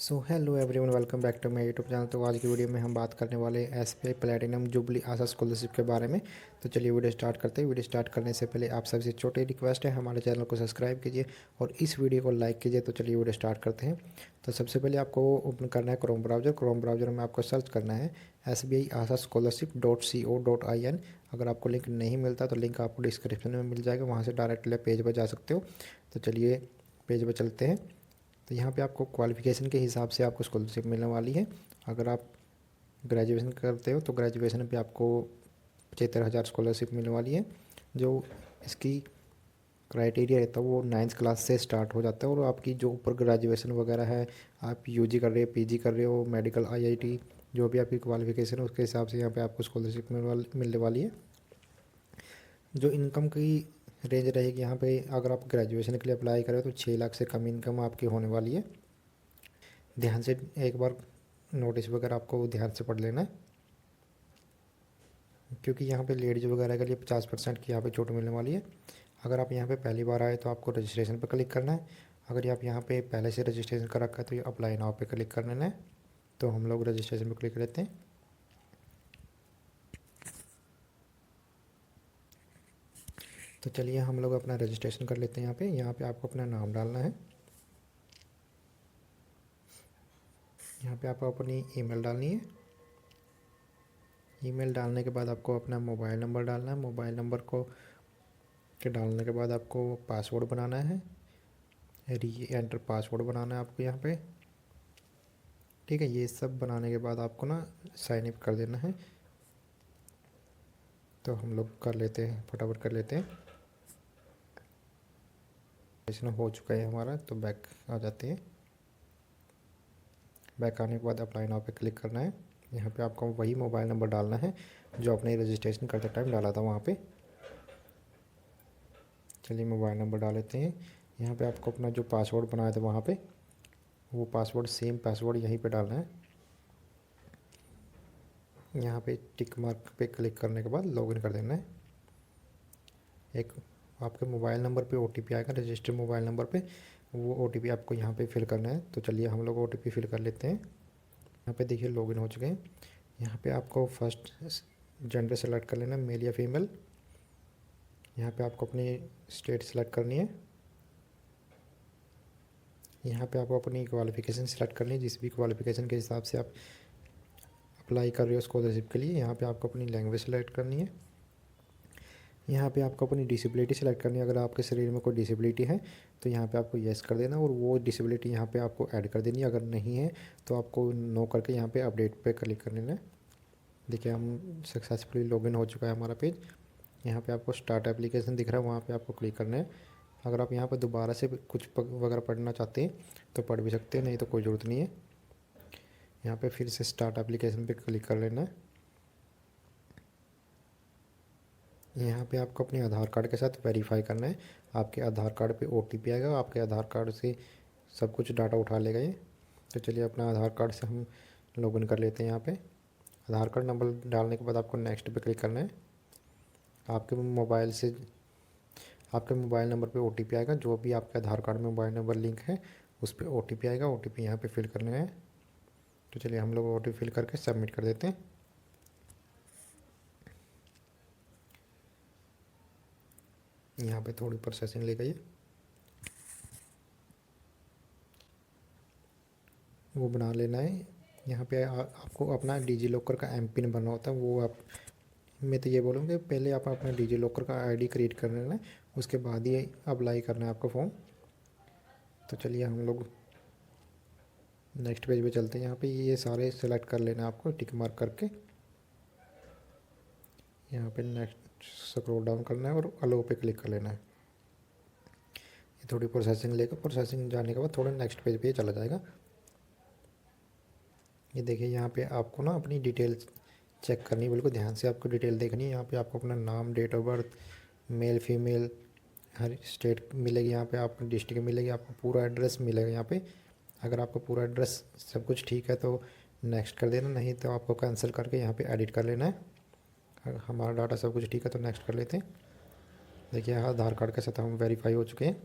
So hello everyone, welcome back to my YouTube channel. तो आज की वीडियो में हम बात करने वाले हैं एसबीआई प्लैटिनम जुबली आशा स्कॉलरशिप के बारे में। तो चलिए वीडियो स्टार्ट करते हैं। वीडियो स्टार्ट करने से पहले आप सबसे छोटी रिक्वेस्ट है, हमारे चैनल को सब्सक्राइब कीजिए और इस वीडियो को लाइक कीजिए। तो चलिए वीडियो स्टार्ट करते हैं। तो सबसे पहले आपको ओपन करना है क्रोम ब्राउज़र में आपको सर्च करना है sbi-asha-scholarship.co.in। अगर आपको लिंक नहीं मिलता तो लिंक आपको डिस्क्रिप्शन में मिल जाएगा, वहाँ से डायरेक्टली पेज पर जा सकते हो। तो चलिए पेज पर चलते हैं। तो यहाँ पे आपको क्वालिफ़िकेशन के हिसाब से आपको स्कॉलरशिप मिलने वाली है। अगर आप ग्रेजुएशन करते हो तो ग्रेजुएशन पे आपको 75,000 स्कॉलरशिप मिलने वाली है। जो इसकी क्राइटेरिया रहता है वो 9th क्लास से स्टार्ट हो जाता है, और आपकी जो ऊपर ग्रेजुएशन वगैरह है, आप यूजी कर रहे हो, पीजी कर रहे हो, मेडिकल आईआईटी, जो भी आपकी क्वालिफ़िकेशन है उसके हिसाब से यहाँ पे आपको स्कॉलरशिप मिलने वाली है। जो इनकम की रेंज रहेगी यहाँ पे, अगर आप ग्रेजुएशन के लिए अप्लाई करें तो 6 लाख से कम इनकम आपकी होने वाली है। ध्यान से एक बार नोटिस वगैरह आपको ध्यान से पढ़ लेना है, क्योंकि यहाँ पे लेडीज वगैरह के लिए 50% की यहाँ पे छूट मिलने वाली है। अगर आप यहाँ पे पहली बार आए तो आपको रजिस्ट्रेशन पर क्लिक करना है। अगर आप यहाँ पे पहले से रजिस्ट्रेशन कर रखा है तो ये अप्लाई नाउ पे क्लिक कर लेना है। तो हम लोग रजिस्ट्रेशन पर क्लिक करते हैं। तो चलिए हम लोग अपना रजिस्ट्रेशन कर लेते हैं। यहाँ पे आपको अपना नाम डालना है। यहाँ पे आपको अपनी ईमेल डालनी है। ईमेल डालने के बाद आपको अपना मोबाइल नंबर डालना है। मोबाइल नंबर को के डालने के बाद आपको पासवर्ड बनाना है, री एंटर पासवर्ड बनाना है आपको यहाँ पे। ठीक है, ये सब बनाने के बाद आपको ना साइन अप कर देना है। तो हम लोग कर लेते हैं, फटाफट कर लेते हैं। इसमें हो चुका है हमारा, तो बैक आ जाते हैं। बैक आने के बाद अप्लाई नाउ पे क्लिक करना है। यहाँ पे आपको वही मोबाइल नंबर डालना है जो आपने रजिस्ट्रेशन करते टाइम डाला था वहाँ पे। चलिए मोबाइल नंबर डाल लेते हैं। यहाँ पे आपको अपना जो पासवर्ड बनाया था वहाँ पे, वो पासवर्ड सेम पासवर्ड यहीं पे डालना है। यहाँ पे टिक मार्क पे क्लिक करने के बाद लॉगिन कर देना है। एक आपके मोबाइल नंबर पे ओटीपी आएगा, रजिस्टर्ड मोबाइल नंबर पे, वो ओटीपी आपको यहाँ पे फिल करना है। तो चलिए हम लोग ओटीपी फिल कर लेते हैं। यहाँ पे देखिए लॉगिन हो चुके हैं। यहाँ पे आपको फर्स्ट जेंडर सेलेक्ट कर लेना, मेल या फीमेल। यहाँ पे आपको अपनी स्टेट सेलेक्ट करनी है। यहाँ पे आपको अपनी क्वालिफ़िकेशन सेलेक्ट करनी है, जिस भी क्वालिफ़िकेशन के हिसाब से आप अप्लाई कर रहे हो स्कॉलरशिप के लिए। यहाँ पे आपको अपनी लैंग्वेज सेलेक्ट करनी है। यहाँ पे आपको अपनी डिसेबिलिटी सेलेक्ट करनी है। अगर आपके शरीर में कोई डिसेबिलिटी है तो यहाँ पे आपको येस कर देना, और वो डिसेबिलिटी यहाँ पे आपको ऐड कर देनी है। अगर नहीं है तो आपको नो करके यहाँ पे अपडेट पे क्लिक कर लेना है। देखिए हम सक्सेसफुली लॉगिन हो चुका है हमारा पेज। यहाँ पे आपको स्टार्ट एप्लीकेशन दिख रहा है, वहाँ पे आपको क्लिक करना है। अगर आप यहाँ पर दोबारा से कुछ वगैरह पढ़ना चाहते हैं तो पढ़ भी सकते हैं, नहीं तो कोई ज़रूरत नहीं है। यहाँ पे फिर से स्टार्ट एप्लीकेशन पे क्लिक कर लेना है। यहाँ पे आपको अपने आधार कार्ड के साथ वेरीफाई करना है। आपके आधार कार्ड पे ओटीपी आएगा, आपके आधार कार्ड से सब कुछ डाटा उठा लेगा ये। तो चलिए अपना आधार कार्ड से हम लॉगिन कर लेते हैं। यहाँ पे आधार कार्ड नंबर डालने के बाद आपको नेक्स्ट पे क्लिक करना है। आपके मोबाइल से आपके मोबाइल नंबर पे ओटीपी आएगा, जो भी आपके आधार कार्ड में मोबाइल नंबर लिंक है उस पर ओटीपी आएगा। ओटीपी यहाँ पे फिल करना है। तो चलिए हम लोग ओटीपी फिल करके सबमिट कर देते हैं। यहाँ पे थोड़ी प्रोसेसिंग लेगा ये, वो बना लेना है। यहाँ पे आपको अपना डिजी लॉकर का एम पिन बनना होता है। वो आप, मैं तो ये बोलूँगा पहले आप अपना डिजी लॉकर का आईडी क्रिएट कर लेना है, उसके बाद ही अप्लाई करना है आपको फॉर्म। तो चलिए हम लोग नेक्स्ट पेज पे चलते हैं। यहाँ पे ये सारे सेलेक्ट कर लेना है आपको, टिक मार्क करके। यहाँ पे नेक्स्ट स्क्रॉल डाउन करना है और अलो पे क्लिक कर लेना है। ये थोड़ी प्रोसेसिंग लेगा, प्रोसेसिंग जाने के बाद थोड़ा नेक्स्ट पेज पे चला जाएगा। ये देखिए यहाँ पे आपको ना अपनी डिटेल्स चेक करनी है, बिल्कुल ध्यान से आपको डिटेल देखनी है। यहाँ पे आपको अपना नाम, date of birth, male female, हर स्टेट मिलेगी। यहाँ पे आपको डिस्ट्रिक्ट मिलेगी, आपको पूरा एड्रेस मिलेगा यहाँ पे। अगर आपको पूरा एड्रेस सब कुछ ठीक है तो नेक्स्ट कर देना, नहीं तो आपको कैंसिल करके यहाँ पे एडिट कर लेना है। अगर हमारा डाटा सब कुछ ठीक है तो नेक्स्ट कर लेते हैं। देखिए आधार कार्ड के साथ हम वेरीफाई हो चुके हैं।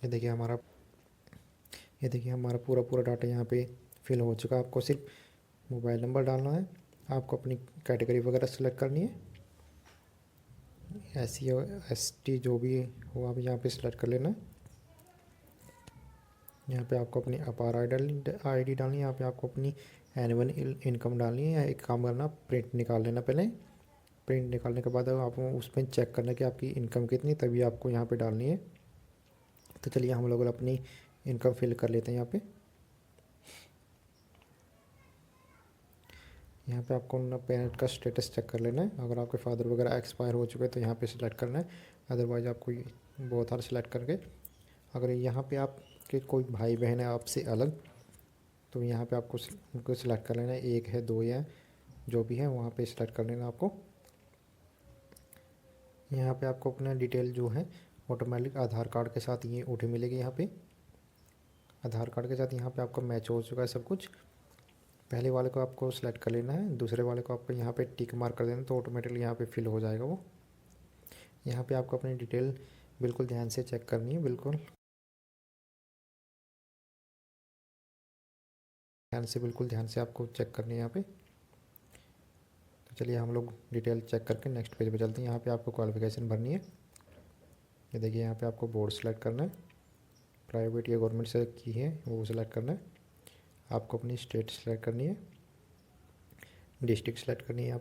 ये देखिए हमारा ये देखिए हमारा पूरा पूरा डाटा यहाँ पे फिल हो चुका है। आपको सिर्फ मोबाइल नंबर डालना है, आपको अपनी कैटेगरी वगैरह सेलेक्ट करनी है, SC और ST जो भी हो आप यहाँ पे सिलेक्ट कर लेना। यहाँ पे आपको अपनी अपार ID डालनी है, यहाँ पे आपको अपनी एनुअल इनकम डालनी है। या एक काम करना, प्रिंट निकाल लेना पहले। प्रिंट निकालने के बाद आप उस पर चेक करना कि आपकी इनकम कितनी, तभी आपको यहाँ पे डालनी है। तो चलिए हम लोग अपनी इनकम फिल कर लेते हैं। यहाँ पे आपको ना पेरेंट का स्टेटस चेक कर लेना है। अगर आपके फादर वगैरह एक्सपायर हो चुके हैं तो यहाँ पे सिलेक्ट करना है, अदरवाइज़ आपको बहुत सारे सिलेक्ट करके, अगर यहाँ पे आपके कोई भाई बहन है आपसे अलग, तो यहाँ पे आपको उनको सिलेक्ट कर लेना है। एक है, दो या जो भी है वहाँ पे सिलेक्ट कर लेना आपको। यहाँ पे आपको अपना डिटेल जो है ऑटोमेटिक आधार कार्ड के साथ ये OTP मिलेगी। यहाँ पे आधार कार्ड के साथ यहाँ पे आपका मैच हो चुका है सब कुछ। पहले वाले को आपको सिलेक्ट कर लेना है, दूसरे वाले को आपको यहाँ पे टिक मार्क कर देना, तो ऑटोमेटिकली यहाँ पे फिल हो जाएगा वो। यहाँ पे आपको अपनी डिटेल बिल्कुल ध्यान से चेक करनी है, बिल्कुल ध्यान से आपको चेक करनी है यहाँ पे। तो चलिए हम लोग डिटेल चेक करके नेक्स्ट पेज पे चलते हैं। यहाँ पे आपको क्वालिफिकेशन भरनी है। ये देखिए यहाँ पे आपको बोर्ड सेलेक्ट करना है, प्राइवेट या गवर्नमेंट से की है वो सिलेक्ट करना है। आपको अपनी स्टेट सेलेक्ट करनी है, डिस्ट्रिक्ट सेलेक्ट करनी है।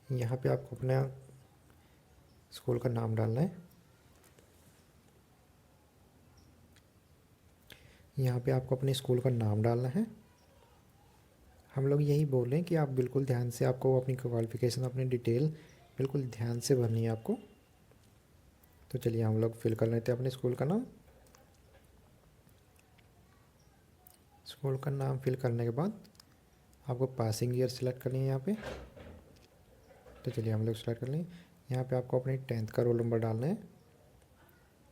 यहाँ पे आपको अपना स्कूल का नाम डालना है। यहाँ पे आपको अपने स्कूल का नाम डालना है। हम लोग यही बोल रहे हैं कि आप बिल्कुल ध्यान से, आपको अपनी क्वालिफ़िकेशन, अपनी डिटेल बिल्कुल ध्यान से भरनी है आपको। तो चलिए हम लोग फिल कर लेते हैं अपने स्कूल का नाम। स्कूल का नाम फिल करने के बाद आपको पासिंग ईयर सेलेक्ट करनी है यहाँ पे। तो चलिए हम लोग सेलेक्ट कर लें। यहाँ पे आपको अपनी 10th का रोल नंबर डालना है।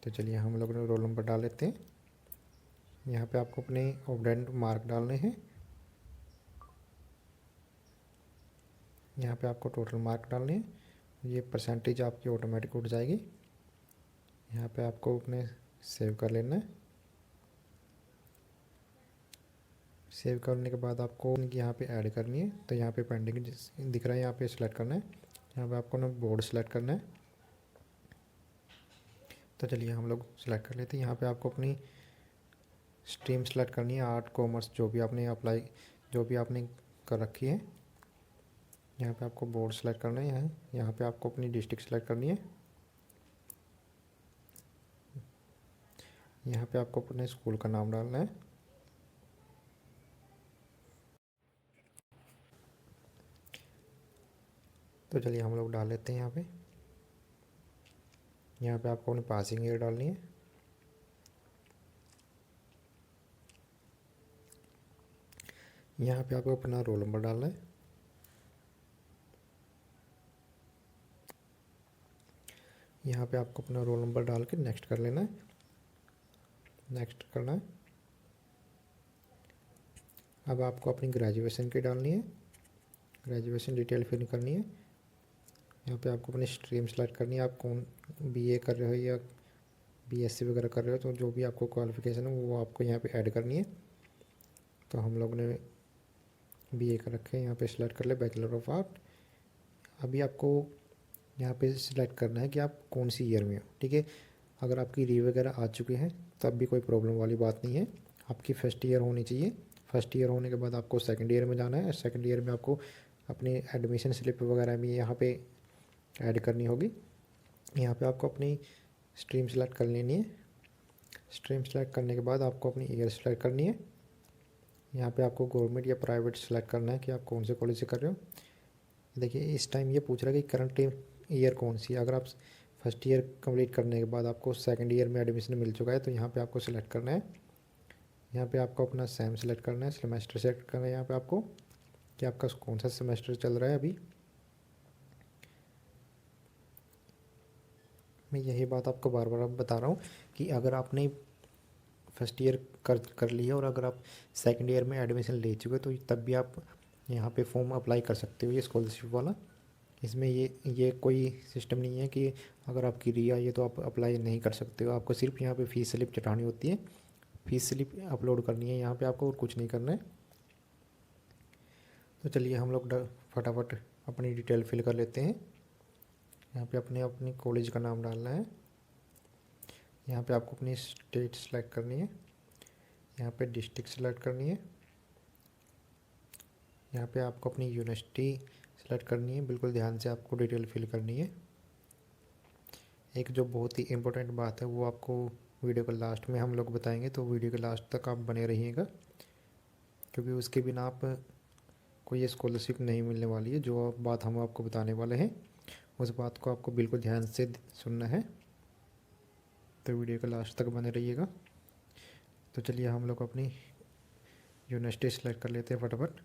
तो चलिए हम लोग रोल नंबर डाल लेते हैं। यहाँ पे आपको अपने ऑब्डेंट मार्क डालने हैं। यहाँ पे आपको टोटल मार्क डालने हैं। ये परसेंटेज आपकी ऑटोमेटिक उठ जाएगी। यहाँ पे आपको अपने सेव कर लेना है। सेव करने के बाद आपको यहाँ पे ऐड करनी है। तो यहाँ पे पेंडिंग दिख रहा है, यहाँ पे सिलेक्ट करना है। यहाँ पे आपको ना बोर्ड सेलेक्ट करना है। तो चलिए हम लोग सेलेक्ट कर लेते हैं। यहाँ पे आपको अपनी स्ट्रीम सेलेक्ट करनी है, आर्ट कॉमर्स जो भी आपने कर रखी है। यहाँ पे आपको बोर्ड सेलेक्ट करना है। यहाँ पे आपको अपनी डिस्ट्रिक्ट सेलेक्ट करनी है। यहाँ पे आपको अपने स्कूल का नाम डालना है। तो चलिए हम लोग डाल लेते हैं यहाँ पे आपको अपनी पासिंग ईयर डालनी है। यहाँ पे आपको अपना रोल नंबर डालना है। यहाँ पे आपको अपना रोल नंबर डाल के नेक्स्ट कर लेना है, नेक्स्ट करना है। अब आपको अपनी ग्रेजुएशन की डालनी है, ग्रेजुएशन डिटेल फिल करनी है। यहाँ पे आपको अपनी स्ट्रीम सेलेक्ट करनी है, आप कौन BA कर रहे हो या BSc वगैरह कर रहे हो, तो जो भी आपको क्वालिफ़िकेशन है वो आपको यहाँ पे ऐड करनी है। तो हम लोग ने BA कर रखे हैं, यहाँ पे सिलेक्ट कर ले बैचलर ऑफ आर्ट। अभी आपको यहाँ पे सिलेक्ट करना है कि आप कौन सी ईयर में हो, ठीक है। अगर आपकी री वगैरह आ चुकी है तब भी कोई प्रॉब्लम वाली बात नहीं है, आपकी फर्स्ट ईयर होनी चाहिए। फर्स्ट ईयर होने के बाद आपको सेकंड ईयर में जाना है। सेकंड ईयर में आपको अपनी एडमिशन स्लिप वगैरह भी यहाँ पे ऐड करनी होगी। यहाँ पे आपको अपनी स्ट्रीम सेलेक्ट कर लेनी है। स्ट्रीम सेलेक्ट करने के बाद आपको अपनी ईयर सेलेक्ट करनी है। यहाँ पे आपको गवर्नमेंट या प्राइवेट सेलेक्ट करना है कि आप कौन से कॉलेज से कर रहे हो। देखिए इस टाइम ये पूछ रहा है कि करंट ईयर कौन सी है। अगर आप फर्स्ट ईयर कंप्लीट करने के बाद आपको सेकंड ईयर में एडमिशन मिल चुका है तो यहाँ पे आपको सिलेक्ट करना है। यहाँ पे आपको अपना सेम सेलेक्ट करना है, सेमेस्टर सेलेक्ट करना है यहाँ पे आपको कि आपका कौन सा सेमेस्टर चल रहा है अभी। मैं यही बात आपको बार बार बता रहा हूँ कि अगर आपने फर्स्ट ईयर कर लिया और अगर आप सेकंड ईयर में एडमिशन ले चुके तो तब भी आप यहाँ पे फॉर्म अप्लाई कर सकते हो, ये स्कॉलरशिप वाला। इसमें ये कोई सिस्टम नहीं है कि अगर आपकी री आई है तो आप अप्लाई नहीं कर सकते हो। आपको सिर्फ यहाँ पे फ़ीस स्लिप चढ़ानी होती है, फ़ीस स्लिप अपलोड करनी है यहाँ पे आपको, और कुछ नहीं करना है। तो चलिए हम लोग फटाफट अपनी डिटेल फिल कर लेते हैं। यहाँ पे अपने अपनी कॉलेज का नाम डालना है। यहाँ पे आपको अपनी स्टेट सेलेक्ट करनी है, यहाँ पे डिस्ट्रिक्ट सेलेक्ट करनी है, यहाँ पे आपको अपनी यूनिवर्सिटी सेलेक्ट करनी है। बिल्कुल ध्यान से आपको डिटेल फिल करनी है। एक जो बहुत ही इम्पोर्टेंट बात है वो आपको वीडियो के लास्ट में हम लोग बताएंगे, तो वीडियो के लास्ट तक आप बने रहिएगा, क्योंकि उसके बिना आप कोई स्कॉलरशिप नहीं मिलने वाली है। जो बात हम आपको बताने वाले हैं उस बात को आपको बिल्कुल ध्यान से सुनना है, तो वीडियो के लास्ट तक बने रहिएगा। तो चलिए हम लोग अपनी यूनिवर्सिटी सेलेक्ट कर लेते हैं फटाफट।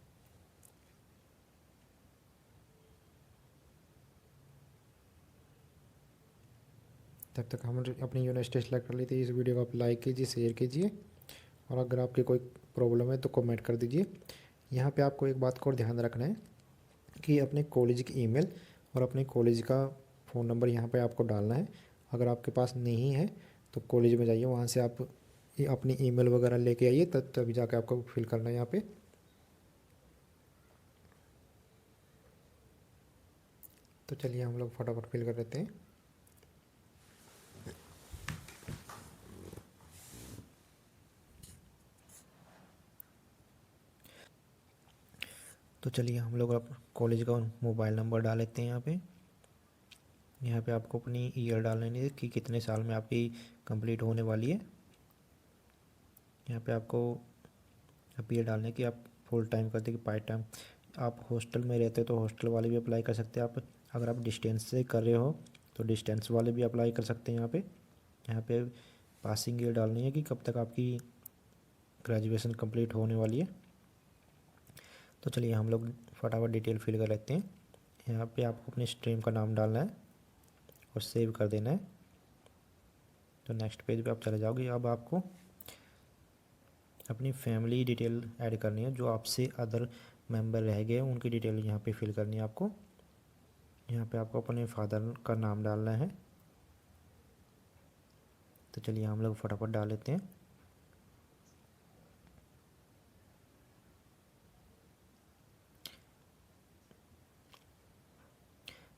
तब तक हम अपनी यूनिवर्सिटी सेलेक्ट कर लेते हैं। इस वीडियो को आप लाइक कीजिए, शेयर कीजिए, और अगर आपकी कोई प्रॉब्लम है तो कमेंट कर दीजिए। यहाँ पे आपको एक बात को और ध्यान रखना है कि अपने कॉलेज की ईमेल और अपने कॉलेज का फ़ोन नंबर यहाँ पे आपको डालना है। अगर आपके पास नहीं है तो कॉलेज में जाइए, वहाँ से आप अपनी ईमेल वगैरह लेके आइए, तभी जाके आपको फिल करना है यहाँ पे। तो चलिए हम लोग फटाफट फिल कर लेते हैं। तो चलिए हम लोग अब कॉलेज का मोबाइल नंबर डाल लेते हैं यहाँ पे आपको अपनी ईयर डालनी है कि कितने साल में आपकी कंप्लीट होने वाली है। यहाँ पे आपको अब ये डालना है कि आप फुल टाइम करते कि पार्ट टाइम। आप हॉस्टल में रहते हो तो हॉस्टल वाले भी अप्लाई कर सकते हैं। आप अगर आप डिस्टेंस से कर रहे हो तो डिस्टेंस वाले भी अप्लाई कर सकते हैं। यहाँ पे पासिंग ईयर डालनी है कि कब तक आपकी ग्रेजुएशन कंप्लीट होने वाली है। तो चलिए हम लोग फटाफट डिटेल फिल कर लेते हैं। यहाँ पे आपको अपने स्ट्रीम का नाम डालना है और सेव कर देना है। तो नेक्स्ट पेज पे आप चले जाओगे। अब आपको अपनी फैमिली डिटेल ऐड करनी है, जो आपसे अदर मेंबर रह गए उनकी डिटेल यहाँ पे फिल करनी है आपको। यहाँ पे आपको अपने फादर का नाम डालना है। तो चलिए हम लोग फटाफट डाल लेते हैं।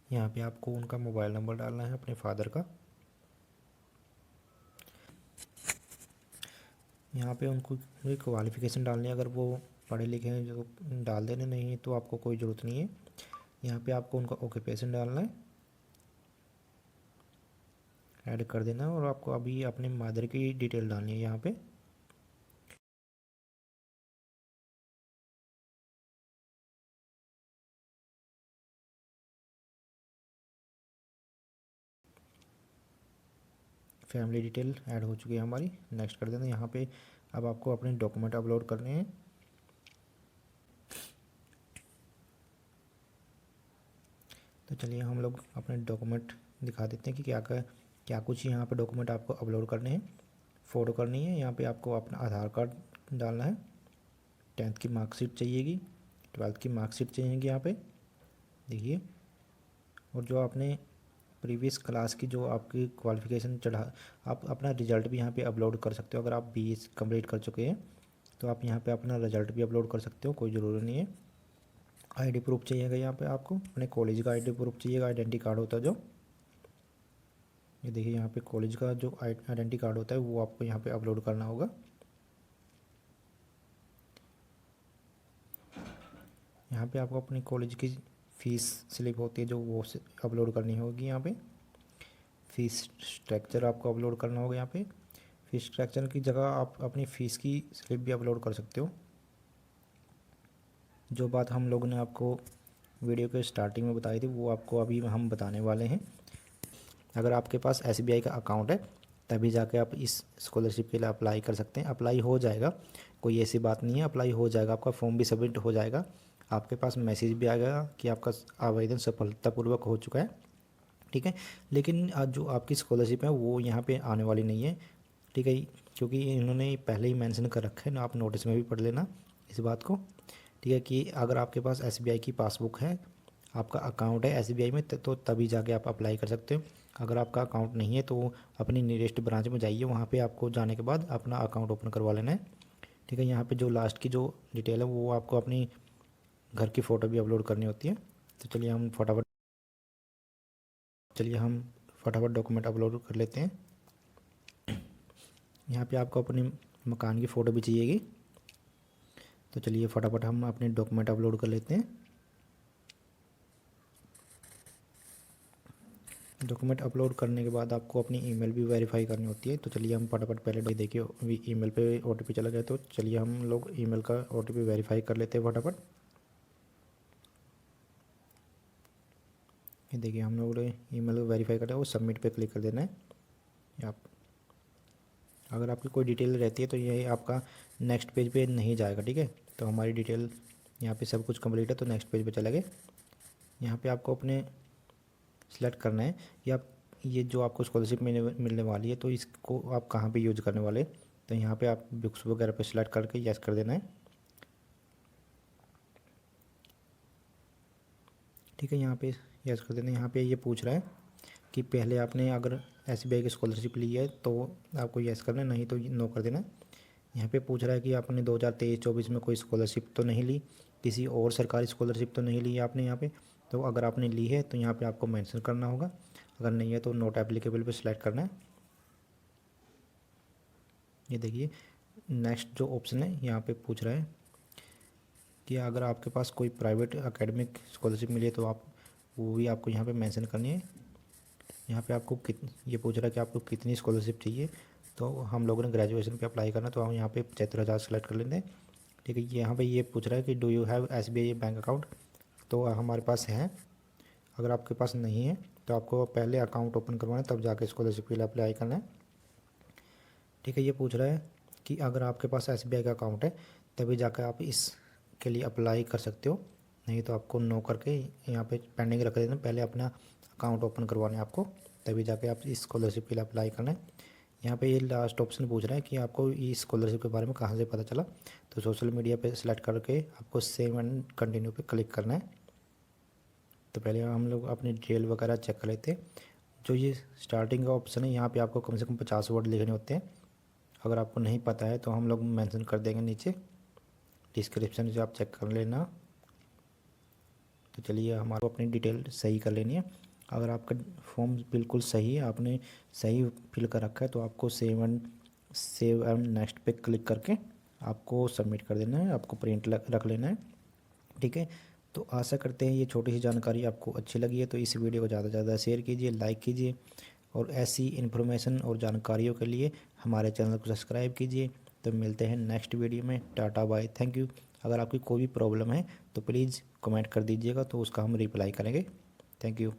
यहाँ पे आपको उनका मोबाइल नंबर डालना है अपने फादर का। यहाँ पे उनको क्वालिफ़िकेशन डालनी है। अगर वो पढ़े लिखे हैं जो डाल देने, नहीं तो आपको कोई ज़रूरत नहीं है। यहाँ पे आपको उनका ऑक्यूपेशन डालना है, ऐड कर देना है। और आपको अभी अपने मदर की डिटेल डालनी है यहाँ पे। फैमिली डिटेल ऐड हो चुकी है हमारी, नेक्स्ट कर देना। यहाँ पे अब आपको अपने डॉक्यूमेंट अपलोड करने हैं। तो चलिए हम लोग अपने डॉक्यूमेंट दिखा देते हैं कि क्या कुछ यहाँ पे डॉक्यूमेंट आपको अपलोड करने हैं, फ़ोटो करनी है। यहाँ पे आपको अपना आधार कार्ड डालना है, 10th की मार्कशीट चाहिएगी, 12th की मार्कशीट चाहिएगी यहाँ पे देखिए। और जो आपने प्रीवियस क्लास की जो आपकी क्वालिफ़िकेशन चढ़ा, आप अपना रिज़ल्ट भी यहाँ पे अपलोड कर सकते हो। अगर आप 20 कंप्लीट कर चुके हैं तो आप यहाँ पे अपना रिज़ल्ट भी अपलोड कर सकते हो, कोई ज़रूरी नहीं है। आईडी प्रूफ चाहिएगा यहाँ पे आपको, अपने कॉलेज का आईडी प्रूफ चाहिएगा, आइडेंटिटी कार्ड होता है जो। ये देखिए यहाँ पे कॉलेज का जो आइडेंटिटी कार्ड होता है वो आपको यहाँ पे अपलोड करना होगा। यहाँ पे आपको अपनी कॉलेज की फ़ीस स्लिप होती है जो वो अपलोड करनी होगी। यहाँ पे फ़ीस स्ट्रक्चर आपको अपलोड करना होगा। यहाँ पे फ़ीस स्ट्रक्चर की जगह आप अपनी फ़ीस की स्लिप भी अपलोड कर सकते हो। जो बात हम लोगों ने आपको वीडियो के स्टार्टिंग में बताई थी वो आपको अभी हम बताने वाले हैं। अगर आपके पास SBI का अकाउंट है तभी जाके आप इस स्कॉलरशिप के लिए अप्लाई कर सकते हैं। अप्लाई हो जाएगा, कोई ऐसी बात नहीं है, अप्लाई हो जाएगा। आपका फॉर्म भी सबमिट हो जाएगा, आपके पास मैसेज भी आएगा कि आपका आवेदन सफलतापूर्वक हो चुका है, ठीक है। लेकिन आज जो आपकी स्कॉलरशिप है वो यहाँ पे आने वाली नहीं है, ठीक है, क्योंकि इन्होंने पहले ही मेंशन कर रखा है ना, आप नोटिस में भी पढ़ लेना इस बात को, ठीक है। कि अगर आपके पास SBI की पासबुक है, आपका अकाउंट है एसबीआई में तो तभी जाके आप अप्लाई कर सकते हो। अगर आपका अकाउंट नहीं है तो अपनी नियरेस्ट ब्रांच में जाइए, वहाँ पे आपको जाने के बाद अपना अकाउंट ओपन करवा लेना है। ठीक है, यहाँ पे जो लास्ट की जो डिटेल है वो आपको अपनी घर की फ़ोटो भी अपलोड करनी होती है। तो चलिए हम फटाफट डॉक्यूमेंट अपलोड कर लेते हैं। यहाँ पे आपको अपने मकान की फ़ोटो भी चाहिएगी। तो चलिए फटाफट हम अपने डॉक्यूमेंट अपलोड कर लेते हैं। डॉक्यूमेंट अपलोड करने के बाद आपको अपनी ईमेल भी वेरीफाई करनी होती है। तो चलिए हम फटाफट पहले देखिए अभी ईमेल पे ओटीपी चला गया, तो चलिए हम लोग ईमेल का ओटीपी वेरीफाई कर लेते हैं फटाफट। ये देखिए हम लोग ने ईमेल वेरीफाई कर दिया, वो सबमिट पे क्लिक कर देना है। आप अगर आपकी कोई डिटेल रहती है तो ये आपका नेक्स्ट पेज पे नहीं जाएगा। ठीक है, तो हमारी डिटेल यहाँ पे सब कुछ कंप्लीट है, तो नेक्स्ट पेज पे चला गए। यहाँ पे आपको अपने सेलेक्ट करना है या ये जो आपको स्कॉलरशिप मिलने वाली है तो इसको आप कहाँ पे यूज करने वाले। तो यहाँ पे आप बुक्स वगैरह पे सिलेक्ट करके यस कर देना है। ठीक है, यहाँ पे यस कर देना है। यहाँ पे ये पूछ रहा है कि पहले आपने अगर एसबीआई की स्कॉलरशिप ली है तो आपको यस करना है, नहीं तो नो कर देना है। यहाँ पे पूछ रहा है कि आपने 2023-24 में कोई स्कॉलरशिप तो नहीं ली, किसी और सरकारी स्कॉलरशिप तो नहीं ली है आपने यहाँ पे। तो अगर आपने ली है तो यहाँ पे आपको मेंशन करना होगा, अगर नहीं है तो नॉट एप्लीकेबल पे सिलेक्ट करना है। ये देखिए नेक्स्ट जो ऑप्शन है यहाँ पे पूछ रहा है कि अगर आपके पास कोई प्राइवेट एकेडमिक स्कॉलरशिप मिली है तो आप वो भी आपको यहाँ पे मेंशन करनी है। यहाँ पे आपको ये पूछ रहा है कि आपको कितनी स्कॉलरशिप चाहिए। तो हम लोगों ने ग्रेजुएशन पे अप्लाई करना, तो हम यहाँ पे 75,000 सेलेक्ट कर लेते हैं। ठीक है, यहाँ पे ये पूछ रहा है कि do you have SBI bank account, तो हमारे पास है। अगर आपके पास नहीं है तो आपको पहले अकाउंट ओपन करवाना है, तब जाके स्कॉलरशिप के लिए अप्लाई करना है। ठीक है, ये पूछ रहा है कि अगर आपके पास एसबीआई का अकाउंट है तभी जाकर आप इसके लिए अप्लाई कर सकते हो, नहीं तो आपको नो करके यहाँ पे पेंडिंग रख देना। पहले अपना अकाउंट ओपन करवाना है आपको, तभी जाके आप इस स्कॉलरशिप के लिए अप्लाई करना है। यहाँ पे ये लास्ट ऑप्शन पूछ रहा है कि आपको इस स्कॉलरशिप के बारे में कहाँ से पता चला। तो सोशल मीडिया पे सिलेक्ट करके आपको सेव एंड कंटिन्यू पे क्लिक करना है। तो पहले हम लोग अपनी डिटेल वगैरह चेक कर लेते हैं। जो ये स्टार्टिंग का ऑप्शन है यहाँ पे आपको कम से कम 50 वर्ड लिखने होते हैं। अगर आपको नहीं पता है तो हम लोग मेंशन कर देंगे नीचे डिस्क्रिप्शन से, आप चेक कर लेना। तो चलिए हमारे अपनी डिटेल सही कर लेनी है। अगर आपका फॉर्म बिल्कुल सही है, आपने सही फिल कर रखा है, तो आपको सेव एंड नेक्स्ट पे क्लिक करके आपको सबमिट कर देना है, आपको प्रिंट रख लेना है। ठीक है, तो आशा करते हैं ये छोटी सी जानकारी आपको अच्छी लगी है। तो इस वीडियो को ज़्यादा से ज़्यादा शेयर कीजिए, लाइक कीजिए, और ऐसी इन्फॉर्मेशन और जानकारियों के लिए हमारे चैनल को सब्सक्राइब कीजिए। तो मिलते हैं नेक्स्ट वीडियो में। Tata bye, thank you. अगर आपकी कोई भी प्रॉब्लम है तो प्लीज़ कमेंट कर दीजिएगा, तो उसका हम रिप्लाई करेंगे। Thank you.